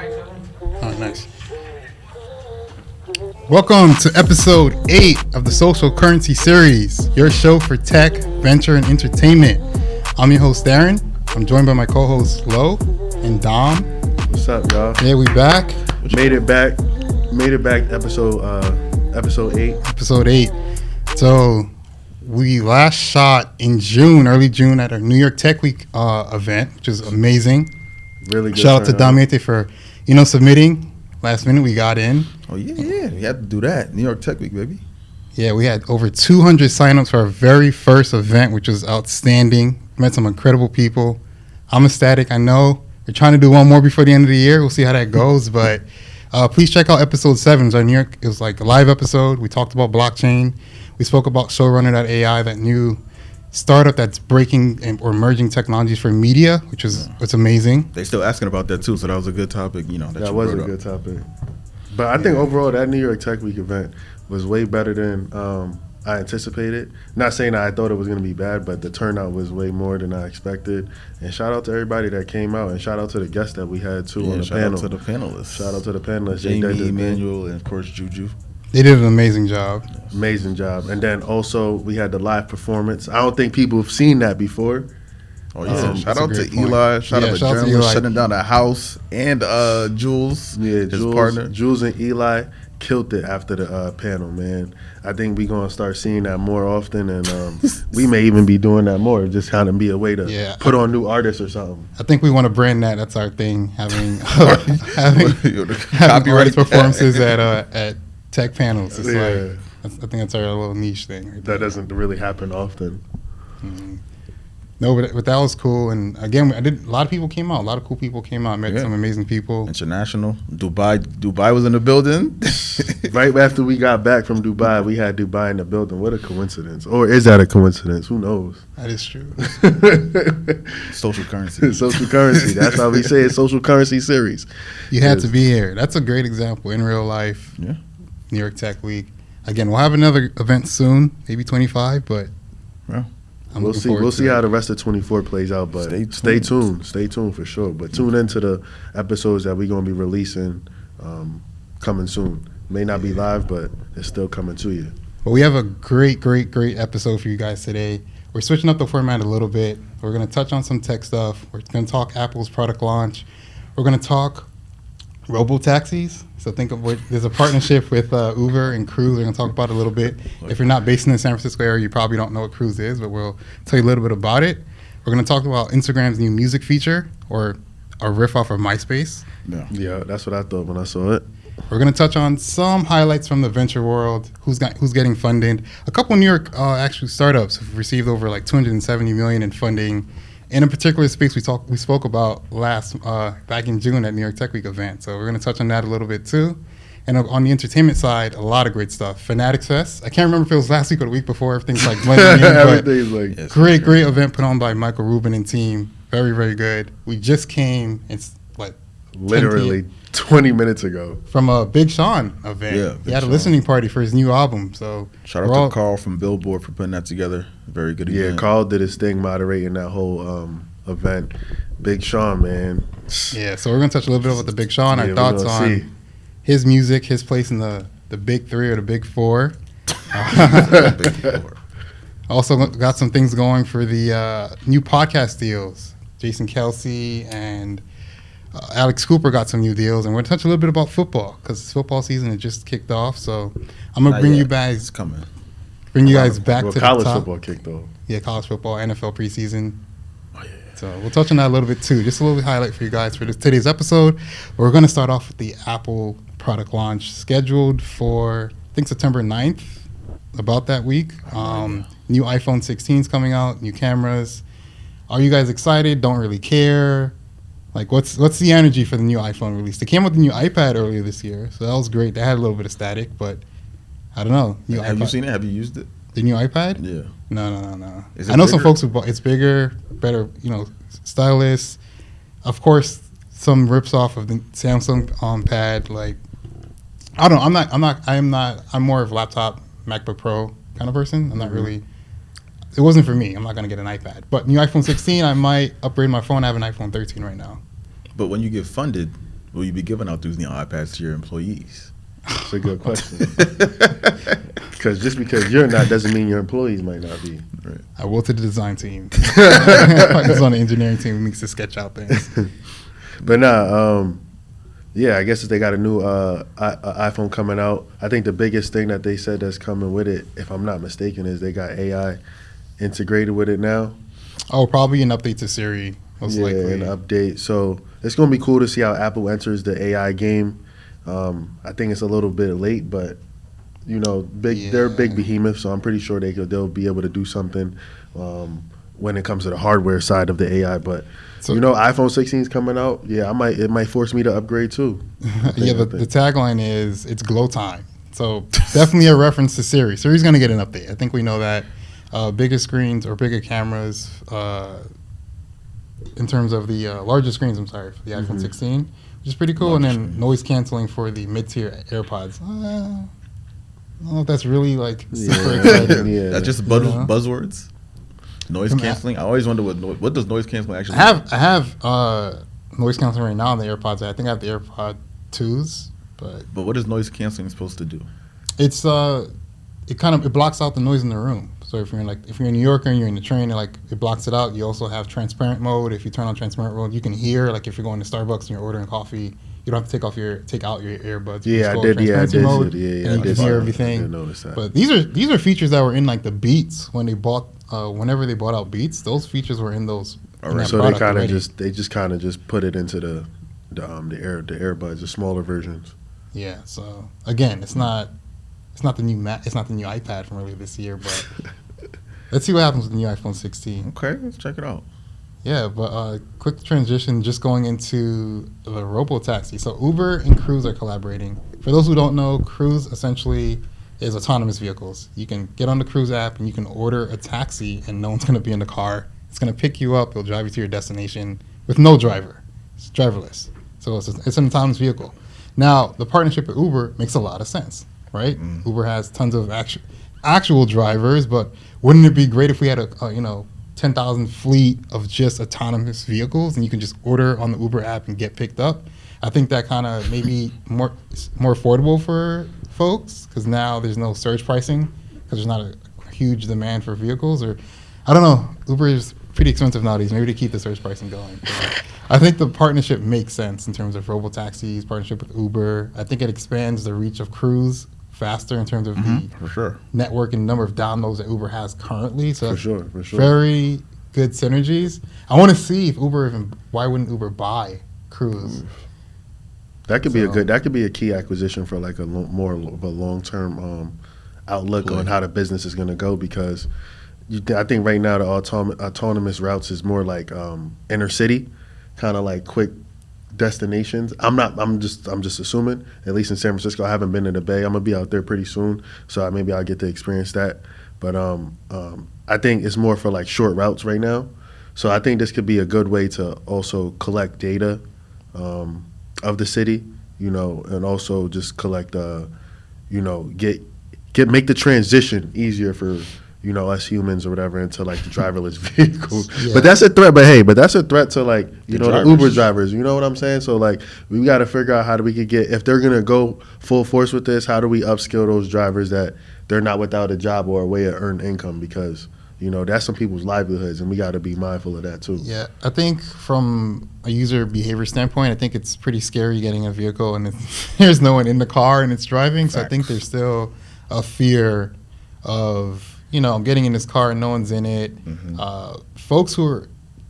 Oh, nice. Welcome to episode 8 of the Social Currency Series, your show for tech, venture, and entertainment. I'm your host, Darren. I'm joined by my co-hosts, Lo and Dom. What's up, y'all? Yeah, we back. Made it back. Episode 8. Episode 8. So we last shot in June, early June, at our New York Tech Week event, which is amazing. Really good. Shout out to Damiete for, submitting. Last minute we got in. Oh, yeah. We had to do that. New York Tech Week, baby. Yeah, we had over 200 signups for our very first event, which was outstanding. Met some incredible people. I'm ecstatic. I know we're trying to do one more before the end of the year. We'll see how that goes. But please check out episode 7. It was like a live episode. We talked about blockchain. We spoke about Showrunner.ai, that new startup that's breaking or merging technologies for media, which is it's amazing. They still asking about that too, so that was a good topic. That was a good topic. But I think overall that New York Tech Week event was way better than I anticipated. Not saying that I thought it was going to be bad, but the turnout was way more than I expected. And shout out to everybody that came out, and shout out to the guests that we had too on the panel. Shout out to the panelists. Shout out to the panelists. Jamie, Emmanuel, and of course Juju. They did an amazing job. Amazing job. And then also we had the live performance. I don't think people have seen that before. Oh yeah! Shout out to point. Eli. Shout out to journalists shutting down the house, and Jules, his partner. Jules and Eli killed it after the panel, man. I think we're gonna start seeing that more often, and we may even be doing that more. Just kind of be a way to put on new artists or something. I think we want to brand that. That's our thing. Having artist performances at tech panels. It's I think that's our little niche thing. Right that doesn't really happen often. Mm-hmm. No, but that was cool. And again, a lot of people came out. A lot of cool people came out. Met some amazing people. International. Dubai was in the building. Right after we got back from Dubai, we had Dubai in the building. What a coincidence. Or is that a coincidence? Who knows? That is true. Social currency. Social currency. That's how we say it. Social currency series. You had to be here. That's a great example in real life. Yeah. New York Tech Week. Again, we'll have another event soon, maybe 25, but we'll see. We'll see how the rest of 24 plays out, but stay tuned. Stay tuned for sure. But tune into the episodes that we're going to be releasing coming soon. May not be live, but it's still coming to you. But we have a great episode for you guys today. We're switching up the format a little bit. We're going to touch on some tech stuff. We're going to talk Apple's product launch. We're going to talk Robo-Taxis. So think of there's a partnership with Uber and Cruise. We're going to talk about it a little bit. If you're not based in the San Francisco area, you probably don't know what Cruise is, but we'll tell you a little bit about it. We're going to talk about Instagram's new music feature, or a riff off of MySpace. Yeah, that's what I thought when I saw it. We're going to touch on some highlights from the venture world, who's getting funded. A couple New York actual startups have received over like $270 million in funding. In a particular space we spoke about back in June at New York Tech Week event. So we're going to touch on that a little bit too. And on the entertainment side, a lot of great stuff. Fanatics Fest. I can't remember if it was last week or the week before. Everything's like blending in. Everything's great event put on by Michael Rubin and team. Very, very good. We just came, it's like literally 20 minutes ago, from a Big Sean event. Yeah, he had a listening party for his new album. So shout out to Carl from Billboard for putting that together. Very good event. Yeah, Carl did his thing moderating that whole event. Big Sean, man. Yeah, so we're going to touch a little bit about the Big Sean, our thoughts on his music, his place in the big 3 or the big 4. Also got some things going for the new podcast deals. Jason Kelce and Alex Cooper got some new deals, and we're going to touch a little bit about football because football season has just kicked off. So I'm going to bring you guys. It's coming. Bring you guys back to the top. College football kicked off. Yeah, college football, NFL preseason. Oh, yeah. So we'll touch on that a little bit too. Just a little highlight for you guys for today's episode. We're going to start off with the Apple product launch scheduled for, I think, September 9th, about that week. New iPhone 16s coming out, new cameras. Are you guys excited? Don't really care? Like, what's the energy for the new iPhone release? They came out with the new iPad earlier this year, so that was great. They had a little bit of static, but I don't know. Have you seen it? Have you used it? The new iPad? Yeah. No. I know some folks who bought. It's bigger, better, stylish. Of course, some rips off of the Samsung pad. Like, I don't know. I'm more of laptop, MacBook Pro kind of person. I'm not really. It wasn't for me. I'm not gonna get an iPad. But new iPhone 16, I might upgrade my phone. I have an iPhone 13 right now. But when you get funded, will you be giving out these neon iPads to your employees? That's a good question. Because just because you're not doesn't mean your employees might not be. Right. I will to the design team. I was on the engineering team who needs to sketch out things. But yeah, I guess if they got a new iPhone coming out, I think the biggest thing that they said that's coming with it, if I'm not mistaken, is they got AI integrated with it now. Oh, probably an update to Siri, most likely. An update. So it's going to be cool to see how Apple enters the AI game. I think it's a little bit late, but they're big behemoths, so I'm pretty sure they'll be able to do something when it comes to the hardware side of the AI. But iPhone 16 is coming out. Yeah, it might force me to upgrade too. The tagline is it's glow time. So definitely a reference to Siri. Siri's going to get an update. I think we know that. Bigger screens or bigger cameras in terms of the larger screens, for the iPhone 16, which is pretty cool. Large and then screen. Noise canceling for the mid-tier AirPods. I don't know if that's really super exciting. Yeah. That's just buzzwords. Noise canceling. I always wonder what does noise canceling actually mean? I have noise canceling right now on the AirPods. I think I have the AirPod 2s, but what is noise canceling supposed to do? it's it blocks out the noise in the room. So if you're in New York and you're in the train, it blocks it out. You also have transparent mode. If you turn on transparent mode, you can hear. Like if you're going to Starbucks and you're ordering coffee, you don't have to take out your earbuds. You Yeah, just I go did. transparency Yeah, I mode, did. Yeah, and you can hear I everything. did notice that. But these are features that were in the Beats when they bought whenever they bought out Beats. Those features were in those. In that So they product just put it into the earbuds, the smaller versions. Yeah. So again, it's not the new iPad from earlier this year, but let's see what happens with the new iPhone 16. Okay, let's check it out. Yeah, but quick transition, just going into the Robo-Taxi. So Uber and Cruise are collaborating. For those who don't know, Cruise essentially is autonomous vehicles. You can get on the Cruise app and you can order a taxi and no one's going to be in the car. It's going to pick you up. It'll drive you to your destination with no driver. It's driverless. So it's an autonomous vehicle. Now, the partnership with Uber makes a lot of sense, right? Mm. Uber has tons of actual drivers, but wouldn't it be great if we had a 10,000 fleet of just autonomous vehicles and you can just order on the Uber app and get picked up? I think that kind of maybe more affordable for folks because now there's no surge pricing because there's not a huge demand for vehicles. Or I don't know, Uber is pretty expensive nowadays. Maybe to keep the surge pricing going. But I think the partnership makes sense in terms of Robo-Taxis, partnership with Uber. I think it expands the reach of Cruise faster in terms of the For sure. network and number of downloads that Uber has currently. So For sure. very good synergies. I want to see if why wouldn't Uber buy Cruise? That could be a key acquisition for more of a long-term outlook on how the business is going to go because I think right now the autonomous routes is more like inner city, kind of like quick destinations. I'm just assuming, at least in San Francisco. I haven't been in the Bay. I'm gonna be out there pretty soon, so maybe I'll get to experience that. But I think it's more for like short routes right now. So I think this could be a good way to also collect data of the city, and also just collect, make the transition easier for us humans or whatever into like the driverless vehicles. Yeah. But that's a threat. But that's a threat to like the drivers. Uber drivers. You know what I'm saying? So like we got to figure out how do we could get, if they're gonna go full force with this, how do we upskill those drivers that they're not without a job or a way to earn income because that's some people's livelihoods and we got to be mindful of that too. Yeah, I think from a user behavior standpoint, I think it's pretty scary getting a vehicle and there's no one in the car and it's driving. Facts. So I think there's still a fear of I'm getting in this car and no one's in it. Folks who are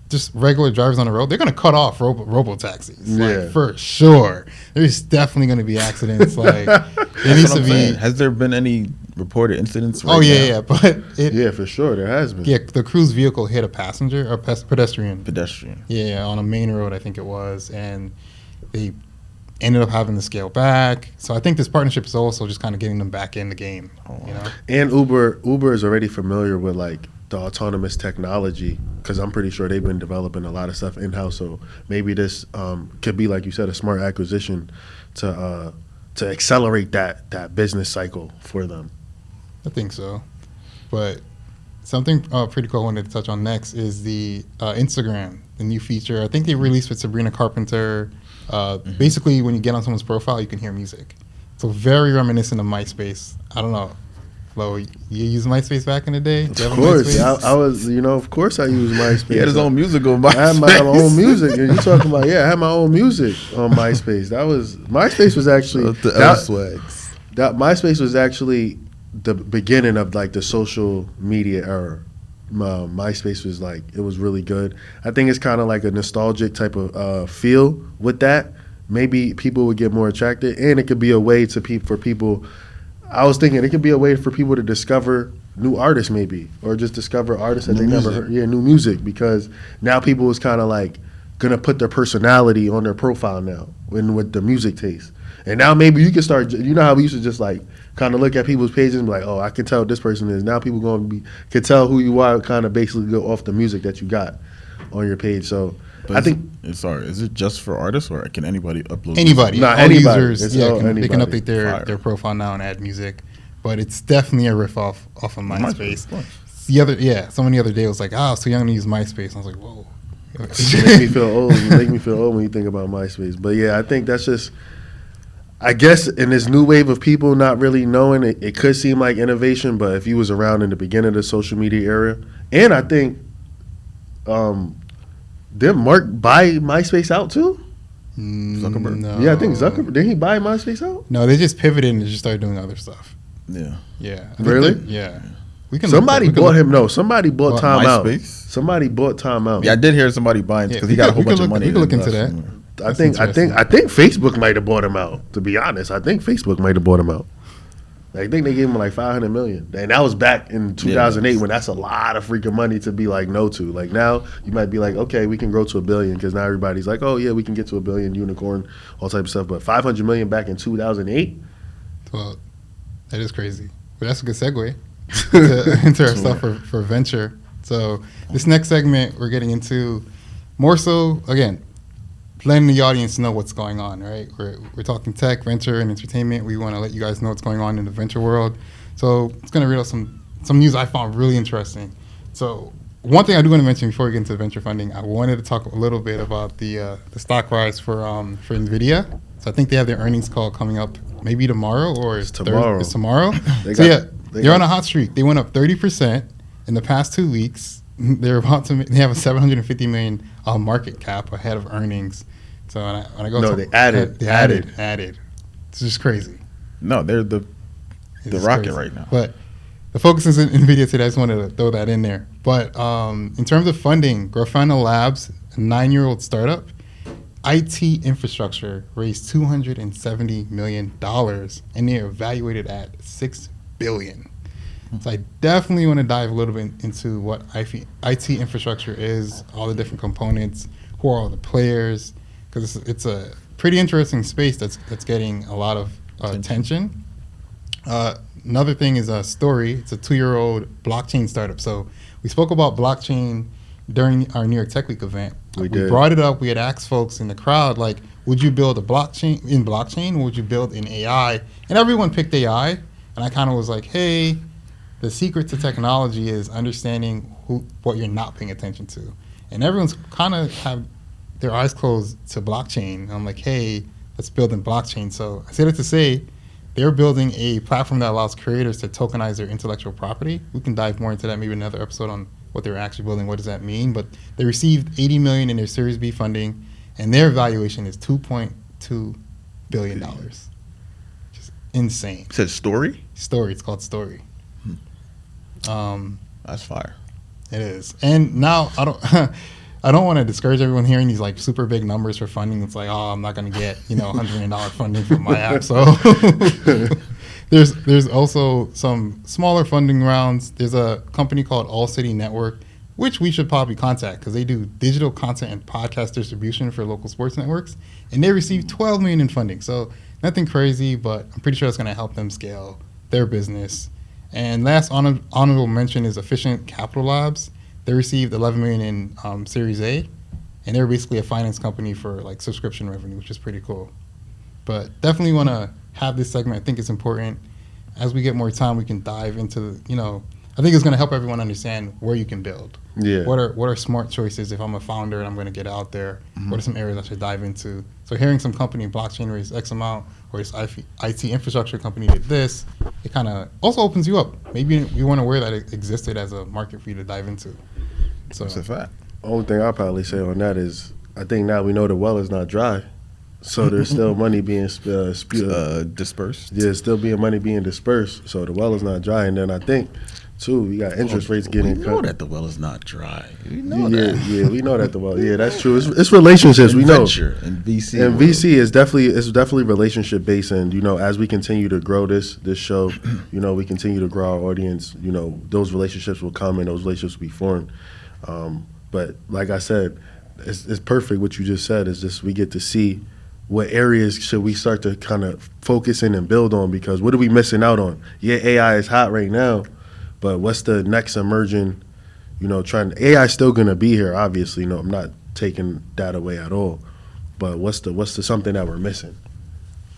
just regular drivers on the road, they're going to cut off Robo-Taxis. Yeah. For sure. There's definitely going to be accidents. Like, there needs to be. Has there been any reported incidents? But Yeah, for sure. There has been. Yeah, the Cruise vehicle hit a passenger, or pedestrian. Pedestrian. Yeah, on a main road, I think it was. And they ended up having to scale back. So I think this partnership is also just kind of getting them back in the game. And Uber is already familiar with like the autonomous technology because I'm pretty sure they've been developing a lot of stuff in-house. So maybe this could be, like you said, a smart acquisition to accelerate that business cycle for them. I think so. But something pretty cool I wanted to touch on next is the Instagram, the new feature. I think they released with Sabrina Carpenter Basically, when you get on someone's profile, you can hear music. So very reminiscent of MySpace. I don't know. Flo, you used MySpace back in the day? Of course, I was. Of course, I used MySpace. He had his own music on MySpace. I had my own music, and you talking about I had my own music on MySpace. MySpace was actually MySpace was actually the beginning of like the social media era. MySpace was like, it was really good. I think it's kind of like a nostalgic type of feel with that. Maybe people would get more attracted, and it could be a way for people. I was thinking it could be a way for people to discover new artists, maybe, or just discover artists that they never heard. Yeah, new music, because now people is kind of like gonna put their personality on their profile now, with the music taste. And now maybe you can start. You know how we used to just like kind of look at people's pages and be like, oh, I can tell what this person is. Now people can tell who you are, kind of basically go off the music that you got on your page. So but I think. Sorry, is it just for artists, or can anybody upload? Anybody, not all anybody. users, they can update their profile now and add music. But it's definitely a riff off of MySpace. Someone the other day was like, so you're gonna use MySpace. And I was like, whoa. You make me feel old. You make me feel old when you think about MySpace. But yeah, I think that's just. I guess in this new wave of people not really knowing, it could seem like innovation, but if you was around in the beginning of the social media era, and I think, did Mark buy MySpace out too? Zuckerberg? No. Yeah, I think Zuckerberg. Did he buy MySpace out? No, they just pivoted and just started doing other stuff. Yeah. Yeah. Really? Yeah. Somebody bought him. No, somebody bought Time Out. MySpace? Somebody bought Time Out. Yeah, I did hear somebody buying because he got a whole bunch of money. We can look into that. I think Facebook might have bought him out. To be honest, I think Facebook might have bought him out. I think they gave him like $500 million, and that was back in 2008 when that's a lot of freaking money to be like no to. Like now, you might be like, okay, we can grow to $1 billion because now everybody's like, oh yeah, we can get to $1 billion, unicorn, all type of stuff. But $500 million back in 2008. Well, that is crazy. But that's a good segue into our stuff for venture. So this next segment, we're getting into more so again. Letting the audience know what's going on, right? We're talking tech, venture, and entertainment. We want to let you guys know what's going on in the venture world. So it's going to read out some news I found really interesting. So one thing I do want to mention before we get into venture funding, I wanted to talk a little bit about the stock rise for NVIDIA. So I think they have their earnings call coming up maybe tomorrow or it's tomorrow. It's tomorrow. They're on a hot streak. They went up 30% in the past 2 weeks. They have a $750 million market cap ahead of earnings. So when I go they added. It's just crazy. No, they're the rocket right now. But the focus is in NVIDIA today. I just wanted to throw that in there. But in terms of funding, Grafana Labs, a 9-year-old startup, IT infrastructure raised $270 million, and they're evaluated at $6 billion. So I definitely want to dive a little bit into what IT infrastructure is, all the different components, who are all the players, because it's a pretty interesting space that's getting a lot of attention. Another thing is Story. It's a 2-year-old blockchain startup. So we spoke about blockchain during our New York Tech Week event. We brought it up. We had asked folks in the crowd, like, would you build a blockchain or would you build in AI? And everyone picked AI. And I kind of was like, hey, the secret to technology is understanding what you're not paying attention to. And everyone's kind of have their eyes closed to blockchain. And I'm like, hey, let's build in blockchain. So I say that to say they're building a platform that allows creators to tokenize their intellectual property. We can dive more into that, maybe another episode on what they're actually building, what does that mean. But they received $80 million in their Series B funding, and their valuation is $2.2 billion. Just insane. It says Story? Story. It's called Story. That's fire. It is. And now I don't want to discourage everyone hearing these like super big numbers for funding. It's like, I'm not going to get $100 million funding from my app. So there's also some smaller funding rounds. There's a company called All City Network, which we should probably contact because they do digital content and podcast distribution for local sports networks, and they received $12 million in funding. So nothing crazy, but I'm pretty sure it's going to help them scale their business. And last honorable mention is Efficient Capital Labs. They received $11 million in Series A, and they're basically a finance company for like subscription revenue, which is pretty cool. But definitely want to have this segment. I think it's important. As we get more time, we can dive into I think it's going to help everyone understand where you can build. Yeah. What are smart choices if I'm a founder and I'm going to get out there? What are some areas I should dive into? So hearing some company blockchain raised X amount, or this IT infrastructure company did this, it kind of also opens you up. Maybe you weren't aware that it existed as a market for you to dive into. So That's a fact. Only thing I'll probably say on that is I think now we know the well is not dry. So there's still money being dispersed. Yeah, still being money being dispersed. So the well is not dry. And then I think, too, we got interest rates getting We cut. know that the well is not dry. We know Yeah, that. yeah, we know that the well. Yeah, that's true. It's relationships. We know. Venture and VC. And VC is definitely relationship based, and as we continue to grow this show, we continue to grow our audience. Those relationships will come and those relationships will be formed. But like I said, it's perfect what you just said. Is just we get to see what areas should we start to kind of focus in and build on, because what are we missing out on? Yeah, AI is hot right now, but what's the next emerging? AI is still gonna be here. Obviously, I'm not taking that away at all. But what's the something that we're missing?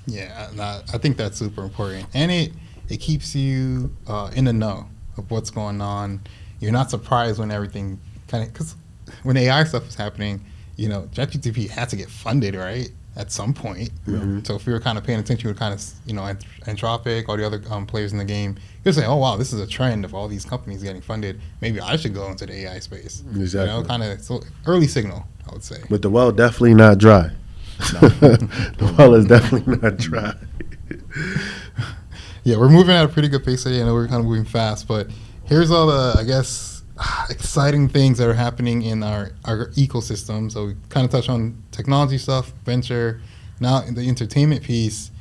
yeah, I think that's super important, and it keeps you in the know of what's going on. You're not surprised when everything because when AI stuff was happening, ChatGPT had to get funded, right? At some point. Mm-hmm. So if we were kind of paying attention to kind of, Anthropic, all the other players in the game, you'd say, oh, wow, this is a trend of all these companies getting funded. Maybe I should go into the AI space. Exactly. Kind of early signal, I would say. But the well definitely not dry. The well is definitely not dry. Yeah, we're moving at a pretty good pace today. I know we're kind of moving fast, but here's all the, I guess, exciting things that are happening in our ecosystem. So we kind of touched on technology stuff, venture. Now in the entertainment piece,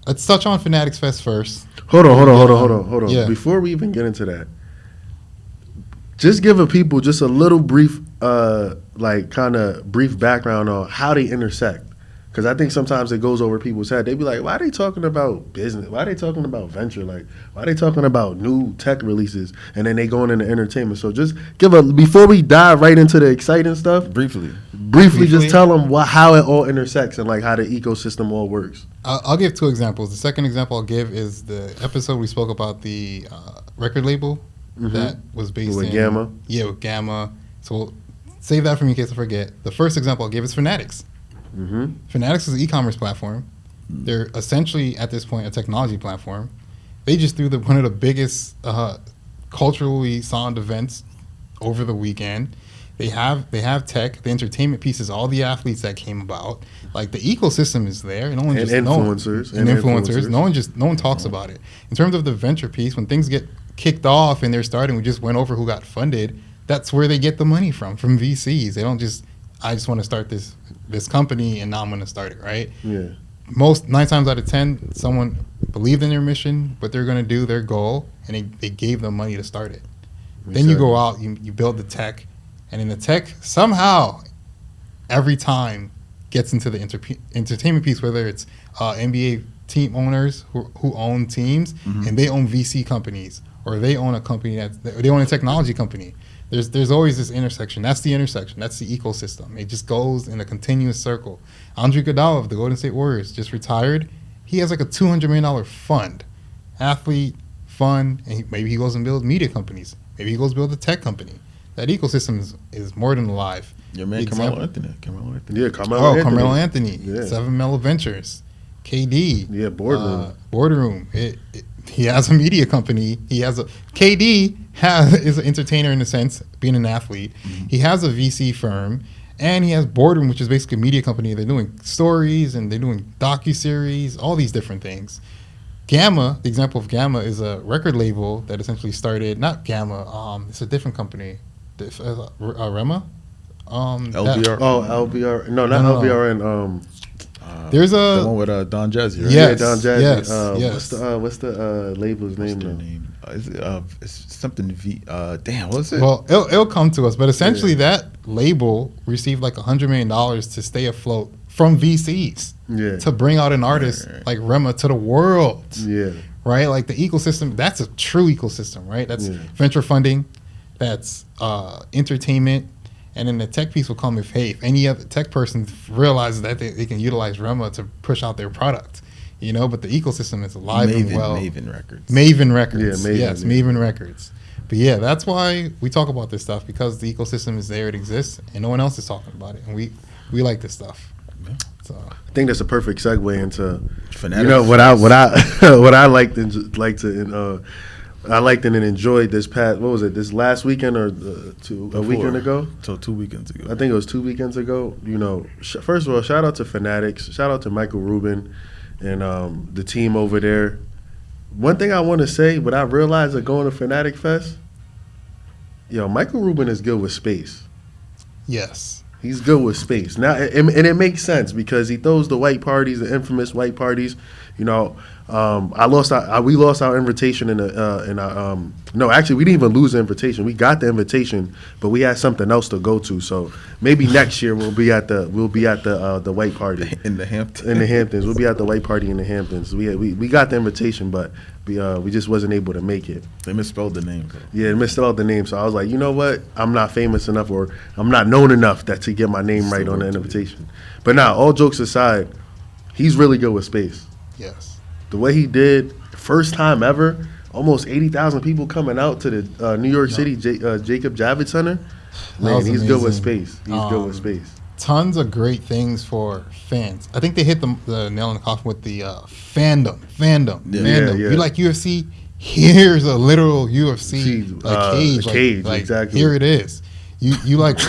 let's touch on Fanatics Fest first. Hold on. Yeah. Before we even get into that, just give people just a little brief, brief background on how they intersect. Because I think sometimes it goes over people's head. They be like, why are they talking about business? Why are they talking about venture? Like, why are they talking about new tech releases? And then they going into entertainment. So just before we dive right into the exciting stuff, Briefly, just tell them how it all intersects and like how the ecosystem all works. I'll give two examples. The second example I'll give is the episode we spoke about the record label that was based with in Gamma. Yeah, with Gamma. So we'll save that for me in case I forget. The first example I'll give is Fanatics. Mm-hmm. Fanatics is an e-commerce platform. They're essentially at this point a technology platform. They just threw one of the biggest culturally sound events over the weekend. They have tech. The entertainment piece is all the athletes that came about. Like the ecosystem is there, and influencers. No one talks about it. In terms of the venture piece, when things get kicked off and they're starting, we just went over who got funded. That's where they get the money from VCs. They don't just I just want to start this company and now I'm going to start it, right? Yeah. 9 times out of 10, someone believed in their mission, what they're going to do, their goal, and they gave them money to start it. Then you go out, you build the tech, and in the tech, somehow, every time gets into the entertainment piece, whether it's NBA team owners who own teams, and they own VC companies, or they own a company they own a technology company. There's always this intersection. That's the intersection. That's the ecosystem. It just goes in a continuous circle. Andre Iguodala of the Golden State Warriors just retired. He has like a $200 million fund, athlete fund, and maybe he goes and builds media companies. Maybe he goes build a tech company. That ecosystem is more than alive. Your man Carmelo Anthony. Yeah, Carmelo Anthony. Yeah. 7 Mellow Ventures. KD. Yeah, Boardroom. Boardroom. He has a media company. KD is an entertainer in a sense, being an athlete. He has a VC firm, and he has Boardroom, which is basically a media company. They're doing stories and they're doing docuseries, all these different things. Gamma, the example of Gamma, is a record label that essentially started, not Gamma, it's a different company. Rema? LBR. LBR. No, not LBR. And there's the one with Don Jazzy, right? Yes, yeah, Don Jazzy. yes. What's the label's name? It's something V. Damn, what's it? Well, it'll come to us, but essentially that label received like $100 million to stay afloat from VCs. Yeah. To bring out an artist like Rema to the world. Yeah. Right? Like the ecosystem, that's a true ecosystem, right? That's venture funding, that's entertainment, and then the tech piece will come if any other tech person realizes that they can utilize Rema to push out their product. you know, but the ecosystem is alive and well. Maven Records. Maven Records. Yeah, Maven, yes, yeah. Maven Records. But yeah, that's why we talk about this stuff, because the ecosystem is there, it exists, and no one else is talking about it, and we like this stuff. Yeah. So I think that's a perfect segue into Fanatics. you know what I liked and enjoyed this past, what was it, this last weekend or a weekend ago? So 2 weekends ago. I think it was 2 weekends ago. You know, first of all, shout out to Fanatics, shout out to Michael Rubin and the team over there. One thing I want to say, what I realized of going to Fanatic Fest, Michael Rubin is good with space. yes. He's good with space now, and it makes sense because he throws the white parties, the infamous white parties. You know, we lost our invitation no, actually we didn't even lose the invitation. We got the invitation, but we had something else to go to. So maybe next year we'll be at the white party in the Hamptons. In the Hamptons, we'll be at the white party in the Hamptons. We got the invitation, but we just wasn't able to make it. They misspelled the name. Though. Yeah, they misspelled the name. So I was like, you know what? I'm not famous enough, or I'm not known enough to get my name right on the invitation. But now, all jokes aside, he's really good with space. Yes. The way he did, first time ever, almost 80,000 people coming out to the New York City Jacob Javits Center. Man, he's good with space. He's good with space. Tons of great things for fans. I think they hit the nail on the coffin with the fandom. Yeah. You like UFC? Here's a literal UFC cage. Like, exactly. Here it is. You like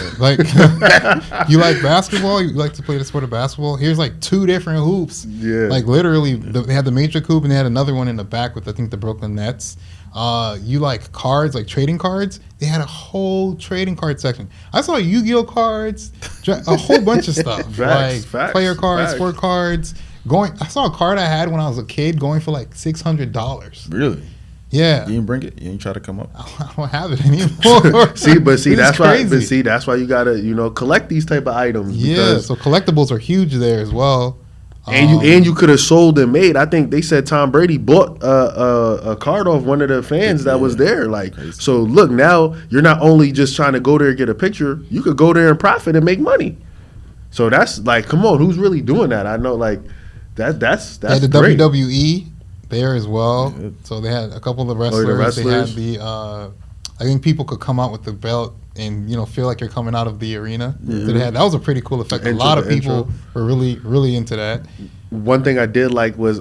you like basketball? You like to play the sport of basketball? Here's like 2 different hoops. Yeah. Like literally, they had the Matrix hoop and they had another one in the back with I think the Brooklyn Nets. You like cards, like trading cards? They had a whole trading card section. I saw Yu-Gi-Oh cards, a whole bunch of stuff. Facts. Player cards, sport cards. I saw a card I had when I was a kid going for like $600. Really? Yeah. You didn't bring it? You didn't try to come up? I don't have it anymore. that's why you gotta collect these type of items. Yeah. So collectibles are huge there as well. And you could have sold and made. I think they said Tom Brady bought a card off one of the fans that was there. Like, so look, now you're not only just trying to go there and get a picture. You could go there and profit and make money. So that's like, come on, who's really doing that? I know, like that's they had the great. WWE there as well. Yeah. So they had a couple of the wrestlers. They had the. I think people could come out with the belt and feel like you're coming out of the arena. Mm-hmm. So that was a pretty cool effect. A lot of people were really into that. One thing I did like was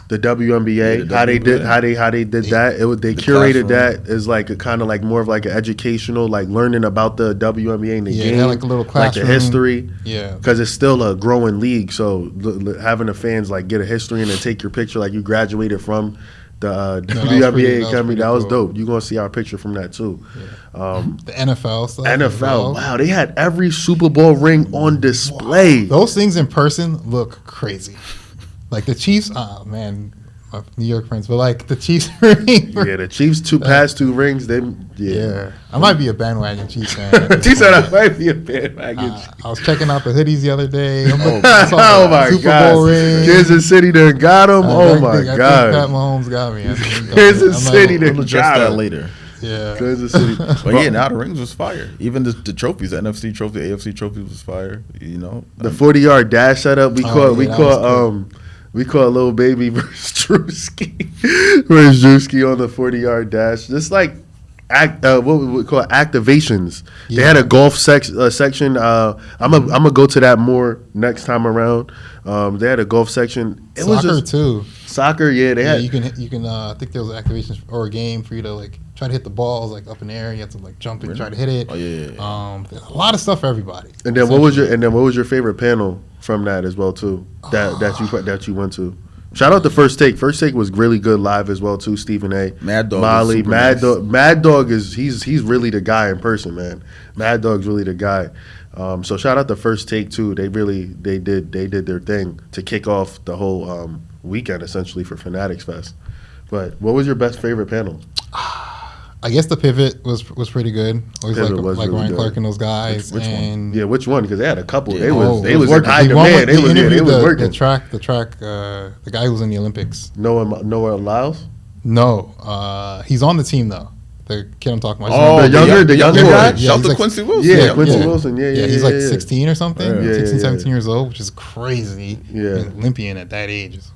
the WNBA, how they did that. They curated that as like a kind of like more of like an educational, like learning about the WNBA and the game, like a little classroom, like the history. Yeah, because it's still a growing league. So having the fans like get a history and then take your picture like you graduated from the WNBA Academy, that was dope. You're gonna see our picture from that too. Yeah. The NFL stuff. NFL, wow, they had every Super Bowl ring on display. Wow. Those things in person look crazy. Like the Chiefs, my New York friends, but like the Chiefs ring. Yeah, the Chiefs past 2 rings. Yeah, I might be a bandwagon Chiefs fan. He said I might be a bandwagon. I was checking out the hoodies the other day. Oh my Super God! Bowl ring. Kansas City done got him. Oh my God! I think Pat Mahomes got me. Kansas City done got that later. Yeah, Kansas City. But yeah, now the rings was fire. Even the trophies, the NFC trophy, the AFC trophy was fire. The 40-yard dash setup we caught little baby versus Drewski on the 40-yard dash. Just like what we would call activations. Yeah. They had a golf section. I'm gonna go to that more next time around. They had a golf section. It was just too. Soccer, yeah. They had. You can. I think there was activations or a game for you to like try to hit the balls like up in the air. You have to like jump and try to hit it. Oh yeah. A lot of stuff for everybody. And then what was your favorite panel from that as well too? That you went to. Shout out to First Take. First Take was really good live as well too. Stephen A. Mad Dog. Molly. Mad Dog is he's really the guy in person, man. Mad Dog's really the guy. So shout out to First Take too. They did their thing to kick off the whole weekend essentially for Fanatics Fest. But what was your favorite panel? I guess the pivot was pretty good. Always like really Ryan good. Clark and those guys. Which one? Yeah, which one? Because they had a couple. Yeah. They was in working. high demand. They was working. The guy who was in the Olympics. Noah Lyles? No, he's on the team though. The kid I'm talking about. Oh, the younger guy? Yeah, Shout to like, Quincy Wilson. Yeah, Quincy Wilson. Yeah, he's like 16 or something. Yeah. 16, 17 years old, which is crazy. Yeah. Olympian at that age is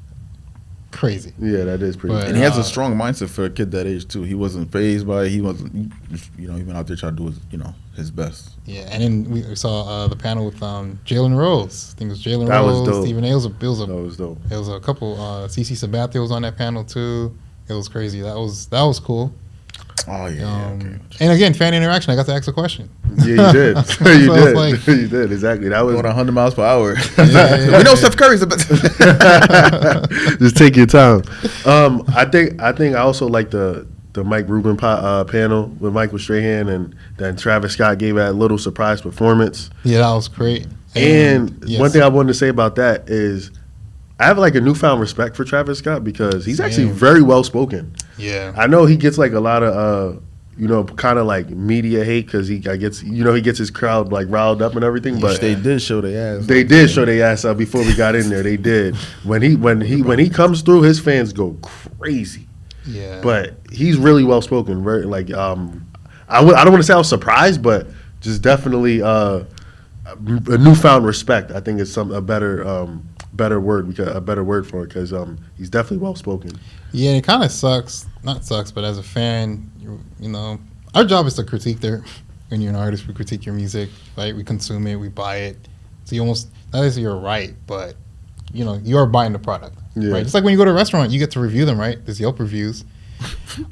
crazy. Yeah, that is pretty. But, And he has a strong mindset for a kid that age too. He wasn't phased by it. He wasn't, he went out there trying to do his best. Yeah, and then we saw the panel with Jalen Rose. I think it was Jalen That was Rose, dope. Stephen A. That was dope. There was a couple. CC Sabathia was on that panel too. It was crazy. That was cool. Oh yeah. Okay. And again, fan interaction. I got to ask a question. Yeah, you did. You So did. it's like- You did exactly. That was Going 100 miles per hour. yeah, We know Steph Curry's a bit. just take your time. I think I also like the Mike Rubin panel with Michael Strahan, and then Travis Scott gave that little surprise performance. Yeah, that was great. And yes. one thing I wanted to say about that is I have like a newfound respect for Travis Scott because he's actually Same. very well spoken. Yeah. I know he gets like a lot of kind of like media hate because he gets his crowd like riled up and everything. But they did show their ass. they did show their ass up before we got in there. They did. When he comes through, his fans go crazy. Yeah. But he's really well spoken. Very like I don't want to say I was surprised, but just definitely a newfound respect. I think it's a better word for it because he's definitely well spoken. Yeah, it kind of sucks. Not sucks, but as a fan, our job is to critique when you're an artist, we critique your music, right? We consume it, we buy it. So you almost, not as you're right, but, you are buying the product, Yeah. right? Just like when you go to a restaurant, you get to review them, right? There's Yelp reviews.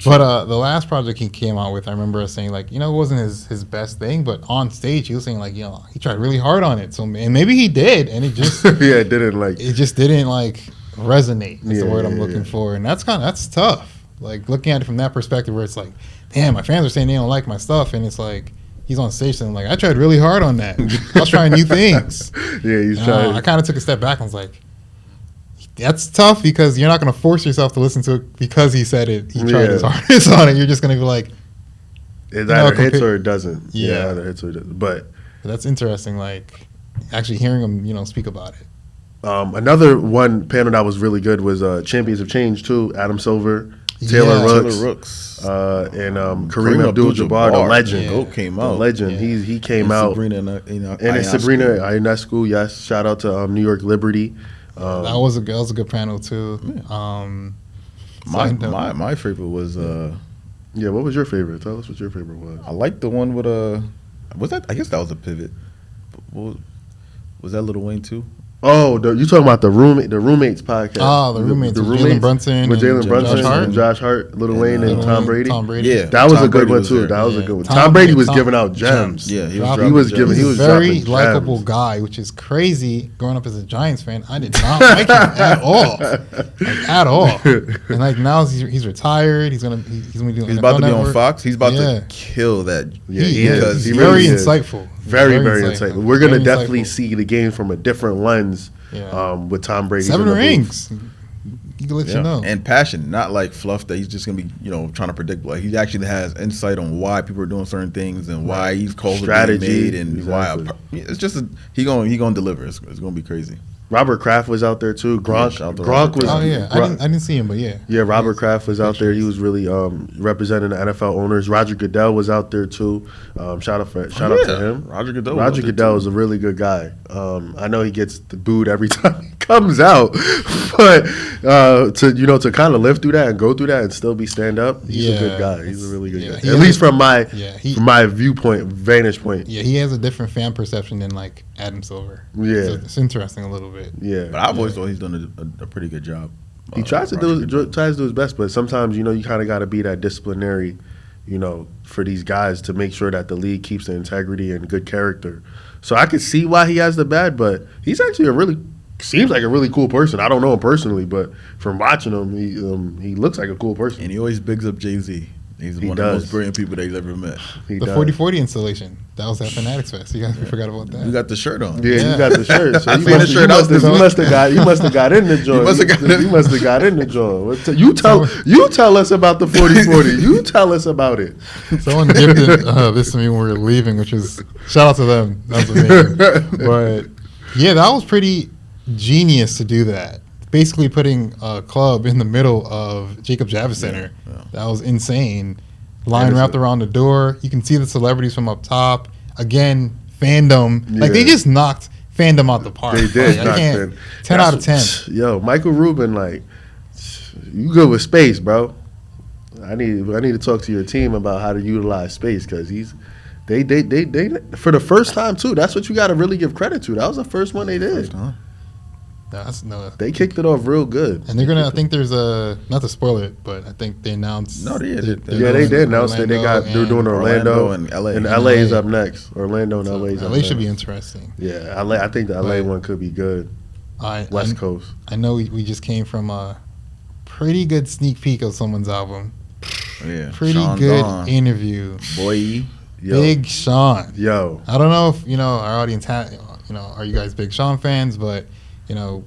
But the last project he came out with, I remember us saying, like, it wasn't his best thing, but on stage, he was saying, like, he tried really hard on it. So, and maybe he did, and it just, Yeah, it didn't like. it just didn't, like, resonate is the Yeah, word I'm yeah, looking yeah. for. And that's tough. Like, looking at it from that perspective where it's like, damn, my fans are saying they don't like my stuff. And it's like, he's on stage saying, like, I tried really hard on that. I was trying new things. Yeah, he's And, trying. I kind of took a step back and was like, that's tough because you're not going to force yourself to listen to it because he said it. He tried his Yeah. hardest on it. You're just going to be like, It either hits compare- or it doesn't. Yeah. Either hits or it doesn't. But that's interesting. Like, actually hearing him, speak about it. another one panel that was really good was Champions of Change too. Adam Silver, Taylor Yeah. Rooks, and Kareem Abdul-Jabbar, the legend. Yeah. Goat came The out. legend. Yeah. He came And out. Sabrina, And it's Sabrina Ionescu. Yes, shout out to New York Liberty. That was a good panel too. My favorite was Yeah, what was your favorite? Tell us what your favorite was. I liked the one with was that, I guess that was a pivot. Was that Lil Wayne too? Oh, you talking about the roommates podcast? Oh, the roommates with Jalen Brunson with and Jalen Brunson, Josh Hart? and Josh Hart, Lil Wayne, and Lil Tom Wayne, Brady. Tom Brady. Yeah. That was Tom a good Brady one was too. there. That was a Yeah. good one. Tom- Tom Brady was Tom- giving out gems. Yeah, he was Dropping dropping He was gems. giving. He He's was a very dropping likable gems. guy, which is crazy. Growing up as a Giants fan, I did not like him at all, at all. And like now he's retired. He's gonna be doing. He's about to be on NFL Fox. He's about Yeah. to kill that. Yeah, He he is. is. He's He very really is. insightful. Very, very insightful. We're gonna Very definitely insightful. see the game from a different lens. Yeah. With Tom Brady. 7 rings. He can let you know. And passion, not like fluff that he's just gonna be, trying to predict. Like he actually has insight on why people are doing certain things and why these calls are being Strategy, made and exactly. why. It's just he gonna deliver. It's gonna be crazy. Robert Kraft was out there too. Gronk. shout out to Gronk Robert was. Oh yeah, Gronk- I didn't see him, but yeah. Yeah, Robert Kraft was out there. He was really representing the NFL owners. Roger Goodell was out there too. Shout out to him. Roger Goodell. Roger Goodell is a really good guy. I know he gets booed every time he comes out, but to kind of live through that and go through that and still be stand up, he's a good guy. He's a really good guy. he At has least a- from my he- vantage point. Yeah, he has a different fan perception than like Adam Silver. Yeah. So it's interesting a little bit. Yeah, But I've always thought he's done a pretty good job. he tries to do his best, but sometimes you kind of got to be that disciplinary, for these guys to make sure that the league keeps the integrity and good character. So I could see why he has the bad, but he's actually seems like a really cool person. I don't know him personally, but from watching him, he looks like a cool person. And he always bigs up Jay-Z. He's He one of the does. most brilliant people that he's ever met. He The does. 40/40 installation. That was at Fanatics Fest. You guys forgot about that. You got the shirt on. Yeah, Yeah. you got the shirt. So I you seen the must- shirt. You I was must have got in the joint. must have got in. You must have got in the joint. You tell us about the 40/40. You tell us about it. Someone gifted this to me when we were leaving, which is shout out to them. That was amazing. But yeah, that was pretty genius to do that. Basically putting a club in the middle of Jacob Javits Center. Yeah. That was insane. Line And wrapped around the door. You can see the celebrities from up top. Again, fandom. Like they Yeah. just knocked fandom out the park. They did. Like, I can't. 10 out of 10. Yo, Michael Rubin, like, You good with space, bro? I need to talk to your team about how to utilize space because they for the first time too. That's what you got to really give credit to. That was the first one they did. They kicked it off real good. And they're gonna. I think there's not to spoil it, but I think they announced. No, they did. They did announce that they're doing Orlando and LA. And LA is up next. Orlando and LA is up LA should next. be interesting. Yeah, LA. I think the LA one could be good. West Coast. I know we just came from a pretty good sneak peek of someone's album. Yeah, Pretty Sean good Don. interview. Boy, Big Sean. Yo. I don't know if our audience are you guys big Sean fans, but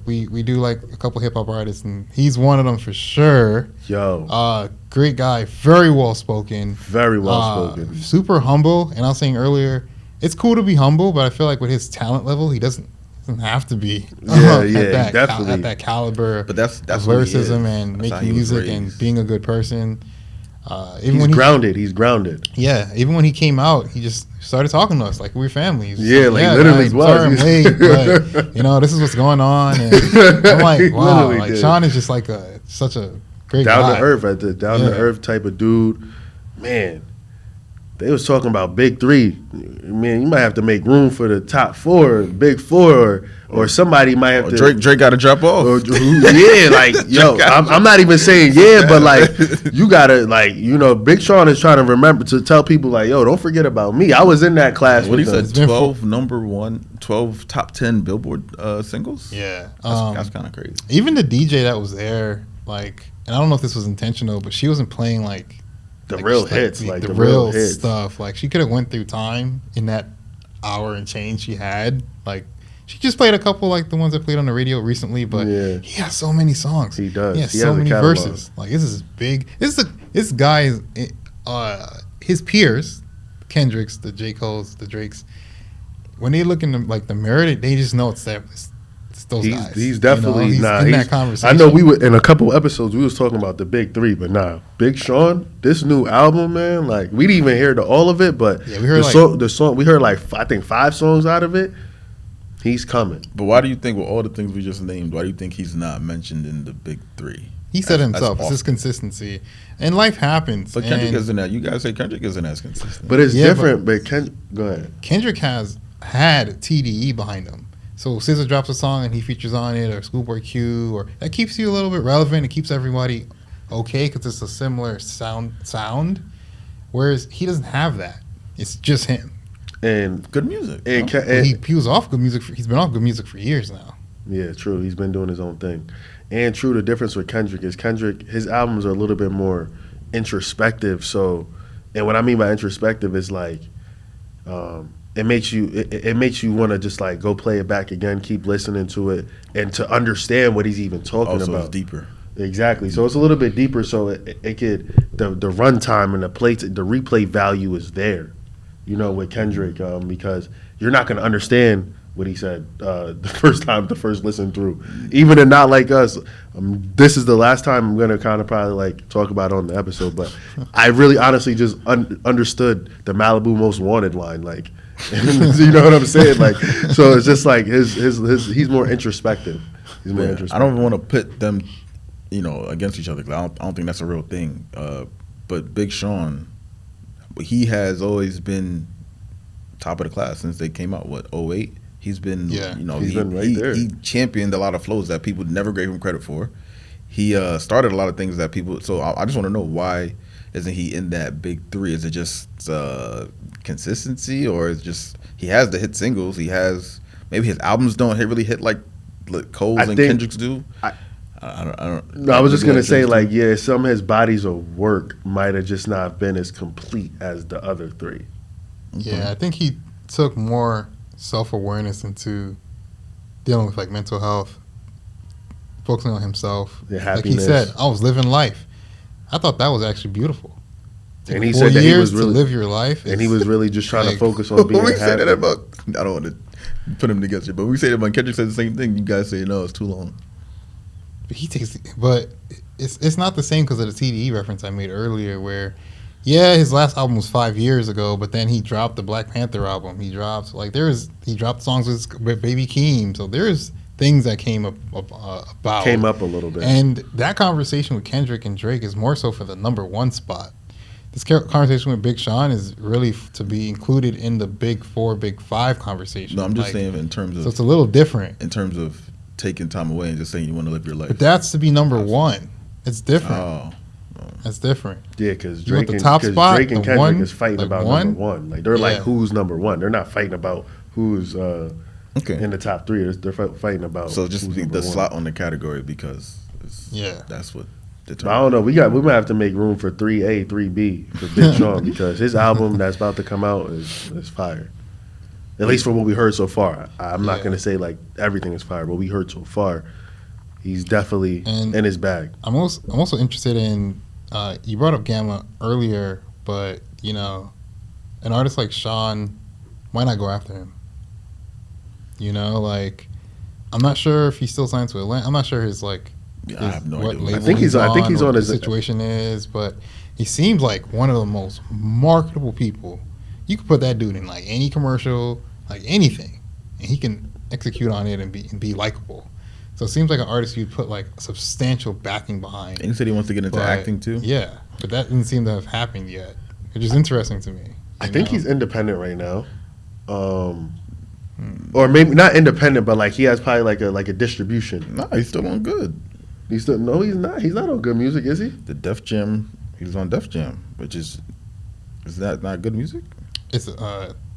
we do like a couple hip hop artists, and he's one of them for sure. Yo. Great guy, very well spoken. Very well spoken. Super humble, and I was saying earlier, it's cool to be humble, but I feel like with his talent level, he doesn't have to be definitely at that caliber. But that's of lyricism and That's how making he was music and raised. being a good person. He's grounded. Yeah, even when he came out, he just started talking to us like we were family. Yeah, like literally guys, was. Sorry I'm late, but this is what's going on. And I'm like, wow, literally like did. Sean is just like such a great Down guy. to earth, down to earth type of dude. Man, they was talking about big three. Man, you might have to make room for the top four, big four, or somebody might have to. Drake got to drop off. Yeah, like yo, I'm not even saying but like you gotta Big Sean is trying to remember to tell people like, yo, don't forget about me. I was in that class. What he with said, 12 top 10 Billboard singles. Yeah, that's kind of crazy. Even the DJ that was there, like, and I don't know if this was intentional, but she wasn't playing like the real hits, the real hits stuff. Like she could have went through time in that hour and change she had. Like she just played a couple like the ones I played on the radio recently, but he has so many songs. He does. He has He so has a many catalog. verses. Like this is big. This guy is his peers, Kendricks, the J. Cole's, the Drakes. When they look in the mirror, they just know it's those guys. He's definitely he's in that conversation. I know we were in a couple episodes. We was talking about the big three, but Big Sean, this new album, man. Like we didn't even hear all of it, but we heard the song. We heard I think 5 songs out of it. He's coming. But why do you think with all the things we just named, why do you think he's not mentioned in the big three? He said himself, it's his consistency, and life happens. But Kendrick isn't that. You guys say Kendrick isn't as consistent. But it's different. But go ahead. Kendrick has had TDE behind him. So SZA drops a song and he features on it, or Schoolboy Q, or that keeps you a little bit relevant. It keeps everybody okay because it's a similar sound. Whereas he doesn't have that. It's just him. And good music. And he was off good music. He's been off good music for years now. Yeah, true. He's been doing his own thing. And true, the difference with Kendrick is his albums are a little bit more introspective. So, and what I mean by introspective is like, it makes you want to just like go play it back again, keep listening to it, and to understand what he's even talking about. It's deeper. Exactly. So it's a little bit deeper. So it could the runtime and the replay value is there, with Kendrick, because you're not going to understand what he said the first listen through. Even in Not Like Us, this is the last time I'm going to kind of probably like talk about it on the episode, but I really honestly just understood the Malibu Most Wanted line, like, you know what I'm saying? Like, so it's just like he's more introspective. He's more introspective. I don't even want to put them, against each other, 'cause I don't think that's a real thing. But Big Sean, he has always been top of the class since they came out. 2008? He's been, he's been right there. He championed a lot of flows that people never gave him credit for. He started a lot of things that people. So I just want to know, why isn't he in that big three? Is it just consistency, or is it just he has the hit singles? He has maybe his albums don't really hit like Cole's and Kendrick's do. I don't. No, I was just gonna say some of his bodies of work might have just not been as complete as the other three. Yeah, I think he took more self-awareness into dealing with like mental health, focusing on himself. Like he said, I was living life. I thought that was actually beautiful. And he said that he was really to live your life, and he was really just trying to focus on being happy. Say that about, I don't want to put him together, but we say that when Kendrick said the same thing, you guys say no, it's too long. But it's not the same because of the TDE reference I made earlier, where his last album was 5 years ago, but then he dropped the Black Panther album. He dropped songs with Baby Keem. So there's things that came up about. Came up a little bit. And that conversation with Kendrick and Drake is more so for the number one spot. This conversation with Big Sean is really to be included in the Big Four, Big Five conversation. No, I'm just saying in terms of. So it's a little different. In terms of taking time away and just saying you want to live your life. But that's to be number one. It's different. Oh. That's different. Yeah, because You want Drake, the top spot, Drake and the Kendrick one, is fighting like about one? number one. Like they're like Yeah. who's number one. They're not fighting about who's Okay. in the top three. They're fighting about. So just who's the number one. slot on the category because Yeah. that's what But I don't know. We might have to make room for 3A, 3B for Big Sean because his album that's about to come out is fire. At least from what we heard so far. I'm not gonna say like everything is fire, but we heard so far, he's definitely in his bag. I'm also interested in. You brought up Gamma earlier, but you know, an artist like Sean, why not go after him? You know, like I'm not sure if he's still signed to Atlanta. I'm not sure his like. I have no what idea. label I think he's on what his the situation is, but he seems like one of the most marketable people. You could put that dude in like any commercial, like anything, and he can execute on it and be likable. So it seems like an artist you'd put like substantial backing behind. And he said he wants to get into But, acting too. Yeah, but that didn't seem to have happened yet, which is interesting to me. I think he's independent right now. Or maybe not independent, but like he has probably like a distribution. No, he's still on good. He's not. He's not on Good Music, is he? The Def Jam, he's on Def Jam, which is that not good music? It's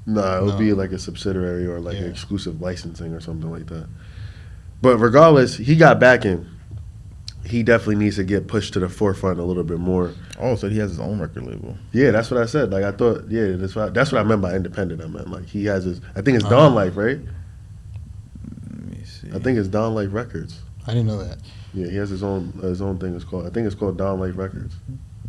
No, it would be like a subsidiary or like Yeah. an exclusive licensing or something like that. But regardless, he got backing. He definitely needs to get pushed to the forefront a little bit more. Oh, so he has his own record label. Yeah, that's what I said. Like I thought, yeah, that's what I meant by independent. I meant like he has his. I think it's Dawn Life, right? Let me see. I think it's Dawn Life Records. I didn't know that. Yeah, he has his own thing. It's called. I think it's called Dawn Life Records.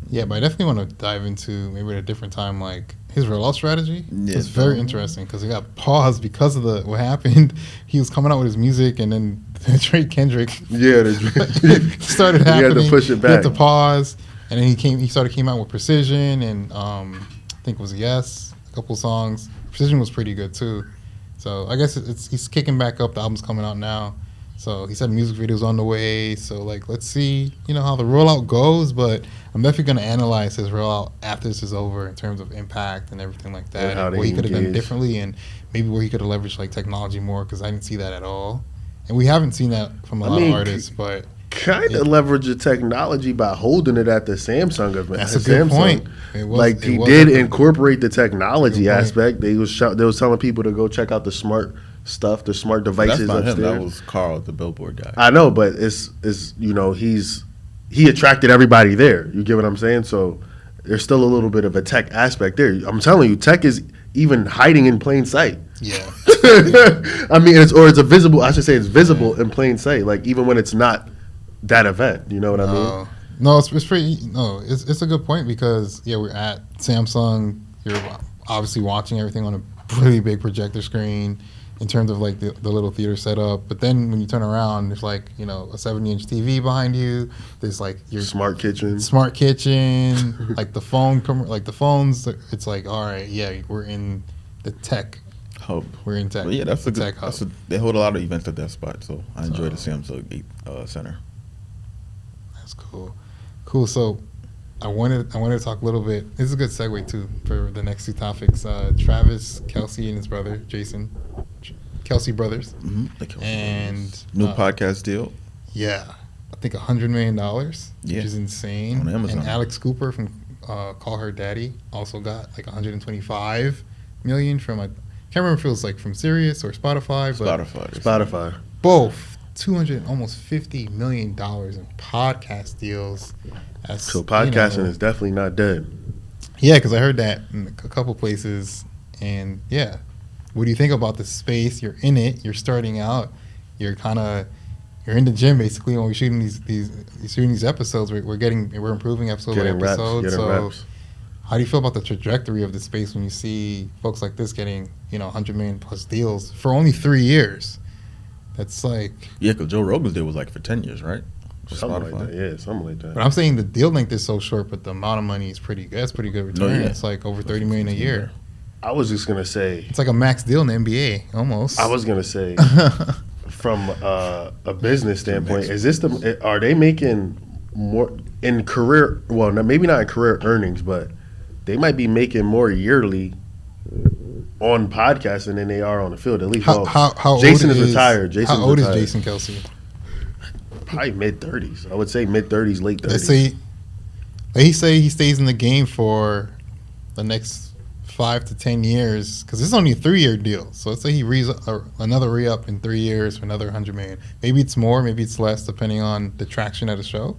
Yeah, but I definitely want to dive into maybe at a different time, like his rollout strategy. Yeah, It's very interesting because he got paused because of what happened. He was coming out with his music, and then Drake Kendrick Yeah, started He had happening. to push it He back. had to pause, and then he came out with Precision, and I think it was Yes, a couple songs. Precision was pretty good too. So I guess he's kicking back up. The album's coming out now. So he said music videos on the way. So like, let's see, how the rollout goes. But I'm definitely gonna analyze his rollout after this is over in terms of impact and everything like that. And how they what he could have done engage. differently, and maybe where he could have leveraged like technology more, because I didn't see that at all. And we haven't seen that from a lot of artists. But kind of leverage the technology by holding it at the Samsung event. that's a good point. He He did incorporate the technology aspect. They was telling people to go check out the smart stuff, the smart devices That's not upstairs. him. That was Carl, the Billboard guy. I know, but it's he attracted everybody there. You get what I'm saying? So there's still a little bit of a tech aspect there. I'm telling you, tech is even hiding in plain sight. Yeah. I mean, it's visible. I should say it's visible in plain sight. Like even when it's not that event, you know what I mean? No, it's pretty. No, it's a good point because we're at Samsung. You're obviously watching everything on a really big projector screen in terms of like the little theater setup. But then when you turn around, there's like a 70-inch TV behind you. There's like your Smart kitchen, like the phone, like the phones. It's like, all right, we're in the tech Hub. We're in tech. But yeah, that's a good. tech hub. They hold a lot of events at that spot, so I enjoy the Samsung Center. That's cool. Cool. So I wanted to talk a little bit. This is a good segue too for the next two topics. Travis Kelce and his brother Jason, Kelce brothers, The Kelce and brothers. New podcast deal. Yeah, I think $100 million, which is insane. On Amazon. And Alex Cooper from Call Her Daddy also got like $125 million from I can't remember if it was like from Sirius or Spotify. But Spotify. Both $250 million in podcast deals. So podcasting is definitely not dead. Yeah, because I heard that in a couple places, and what do you think about the space? You're in it. You're starting out. You're in the gym basically when we're shooting these episodes. We're improving episode by episode. Reps. How do you feel about the trajectory of the space when you see folks like this getting 100 million plus deals for only 3 years? That's like because Joe Rogan's deal was like for 10 years, right? Something like that. Yeah, something like that. But I'm saying the deal length is so short, but the amount of money is pretty good. That's pretty good return. It's like over 30 million a year. I was just gonna say It's like a max deal in the NBA almost. I was gonna say from a business standpoint, are they making more in career? Well, maybe not in career earnings, but they might be making more yearly on podcasting than they are on the field. At least, how Jason old is retired. How old is Jason Kelce? Probably mid-30s. I would say mid-30s, late 30s. Let's say, he stays in the game for the next 5 to 10 years, because it's only a 3-year deal. So let's say he another re-up in 3 years for another $100 million. Maybe it's more, maybe it's less, depending on the traction of the show.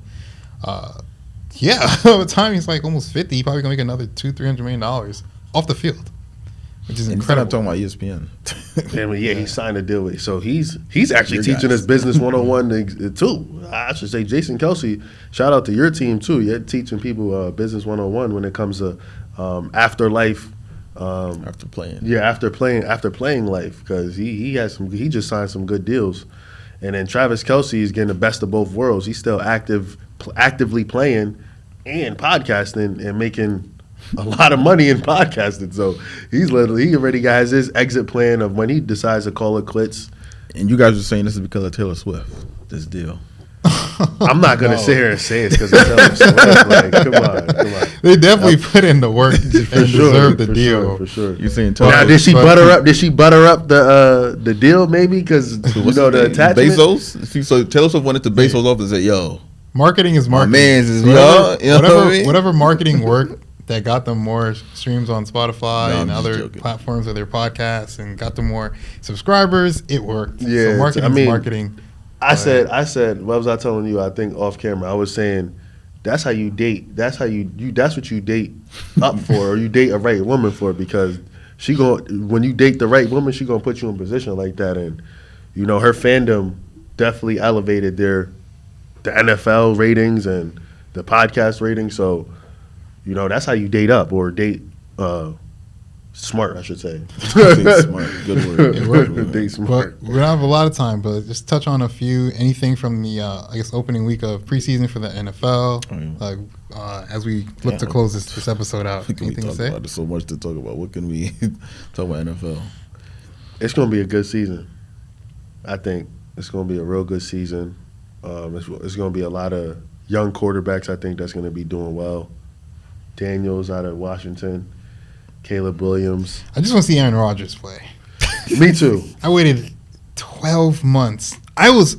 Yeah, by the time he's like almost 50, he probably gonna make another $200-300 million off the field, which is incredible. Talking about ESPN. And he signed a deal with. So he's actually teaching us business 101 too. I should say, Jason Kelce, shout out to your team too. You're teaching people business 101 when it comes to afterlife. After playing, after playing life, because he just signed some good deals, and then Travis Kelce is getting the best of both worlds. He's still actively playing and podcasting and making a lot of money in podcasting. So he already has his exit plan of when he decides to call it quits. And you guys are saying this is because of Taylor Swift, this deal. I'm not gonna sit here and say it's because of Taylor Swift. Like, come on. They definitely put in the work and deserve the deal. For sure. You saying Taylor? Now, did she butter up the deal? Maybe because the attachment. Bezos. So Taylor Swift went into Bezos' office and said, "Yo, marketing is marketing. My man's is whatever marketing work that got them more streams on Spotify and other platforms of their podcasts and got them more subscribers, it worked. Yeah, so marketing is marketing. I said, what was I telling you? I think off camera, I was saying, that's how you date. That's what you date up for, or you date a right woman for, because when you date the right woman, she gonna put you in a position like that. And her fandom definitely elevated the NFL ratings and the podcast ratings. So, that's how you date up, or date smart, I should say. Smart, good word. It worked. Date smart. But we don't have a lot of time, but just touch on anything from the opening week of preseason for the NFL. As we look to close this episode out. Anything to say? There's so much to talk about. What can we talk about NFL? It's going to be a good season. I think it's going to be a real good season. It's going to be a lot of young quarterbacks, I think, that's going to be doing well. Daniels out of Washington. Caleb Williams. I just want to see Aaron Rodgers play. Me too. I waited 12 months. I was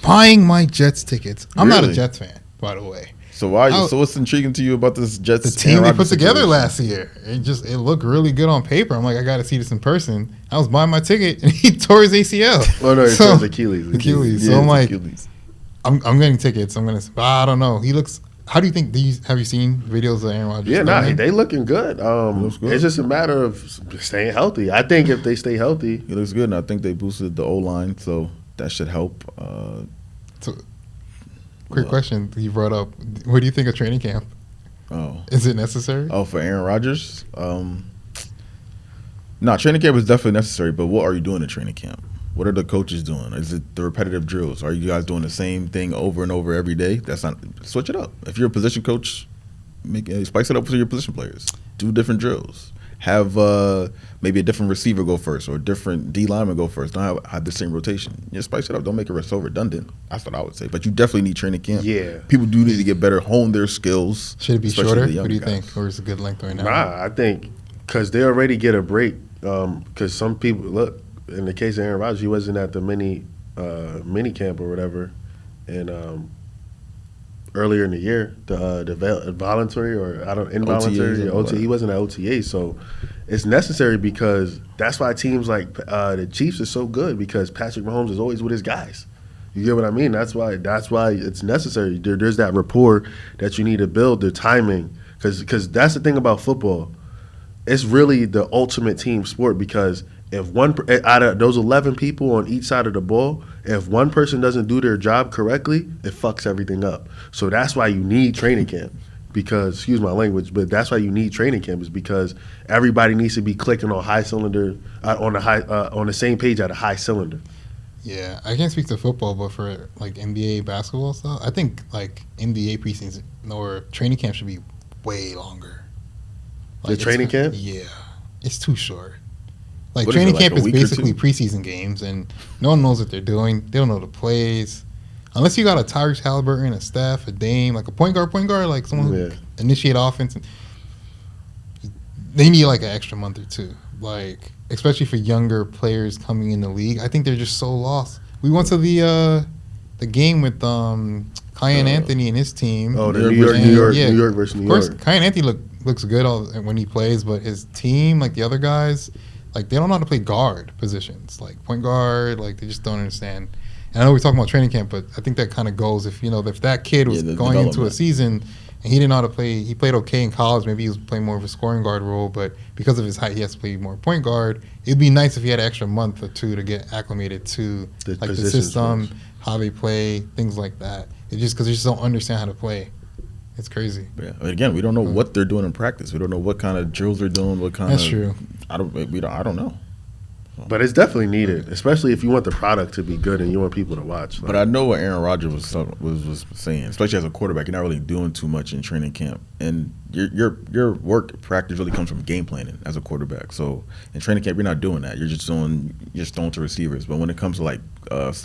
buying my Jets tickets. I'm not a Jets fan, by the way. So what's intriguing to you about this Jets? The team they put together last year. It looked really good on paper. I'm like, I got to see this in person. I was buying my ticket, and he tore his ACL. Oh no, he tore his Achilles. Achilles. Yeah, so I'm like, Achilles. I'm getting tickets. I don't know. He looks. How do you think? Have you seen videos of Aaron Rodgers? Yeah, they looking good. Good. It's just a matter of staying healthy. I think if they stay healthy, he looks good, and I think they boosted the O-line, so that should help. Quick question you brought up. What do you think of training camp? Oh, is it necessary? Oh, for Aaron Rodgers? No, training camp is definitely necessary. But what are you doing in training camp? What are the coaches doing? Is it the repetitive drills? Are you guys doing the same thing over and over every day? That's not. Switch it up. If you're a position coach, spice it up for your position players. Do different drills. Have maybe a different receiver go first, or a different D lineman go first. Don't have the same rotation. Spice it up. Don't make it so redundant. That's what I would say. But you definitely need training camp. Yeah. People do need to get better, hone their skills. Should it be shorter? What do you think? Or is it a good length right now? Nah, I think because they already get a break. Because some people look. In the case of Aaron Rodgers, he wasn't at the mini camp or whatever, and earlier in the year, the voluntary or involuntary OTA, he wasn't at OTA, so it's necessary because that's why teams like the Chiefs are so good, because Patrick Mahomes is always with his guys. You get what I mean? That's why it's necessary. There's that rapport that you need to build, the timing, because that's the thing about football. It's really the ultimate team sport, because if out of those 11 people on each side of the ball, if one person doesn't do their job correctly, it fucks everything up. So that's why you need training camp, because, excuse my language, but that's why you need training camp, is because everybody needs to be clicking on high cylinder, on the same page at a high cylinder. Yeah, I can't speak to football, but for like NBA basketball stuff, I think like NBA preseason or training camp should be way longer. The training camp? Yeah, it's too short. Like What is training it, like camp a is week or basically two? preseason games, and no one knows what they're doing. They don't know the plays, unless you got a Tyrese Halliburton, a Steph, a Dame, like a point guard, like someone who Yeah. initiate offense. And they need like an extra month or two, like especially for younger players coming in the league. I think they're just so lost. We went to the game with Kyan Anthony and his team. Oh, the New New York York, yeah. New York versus New Of course, York. Kyan Anthony looks good when he plays, but his team, like the other guys, like they don't know how to play guard positions, like point guard. Like they just don't understand. And I know we're talking about training camp, but I think that kind of goes if that kid was the going into a development. season and he didn't know how to play. He played okay in college. Maybe he was playing more of a scoring guard role, but because of his height, he has to play more point guard. It'd be nice if he had an extra month or two to get acclimated to The like the position system, switch. how they play, things like that. It's just because they just don't understand how to play. It's crazy. Yeah. I mean, again, we don't know what they're doing in practice. We don't know what kind of drills they're doing. What kind That's of true. I don't know. But it's definitely needed, especially if you want the product to be good and you want people to watch. But I know what Aaron Rodgers was saying, especially as a quarterback, you're not really doing too much in training camp, and your work practice really comes from game planning as a quarterback. So in training camp, you're not doing that. You're just throwing to receivers. But when it comes to like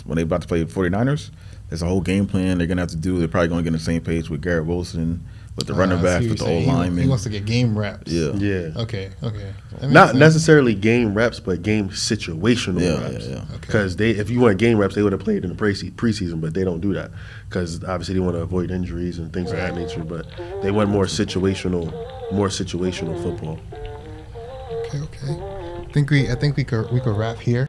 when they're about to play the 49ers, there's a whole game plan they're gonna have to do. They're probably gonna get on the same page with Garrett Wilson, with the running I back, see with the what you're old saying. lineman. He wants to get game reps. Yeah. Yeah. Okay. That makes Not sense. necessarily game reps, but game situational reps. Yeah. Okay. Because if you want game reps, they would have played in the preseason, but they don't do that because obviously they want to avoid injuries and things of that nature. But they want more situational football. Okay. I think we could wrap here.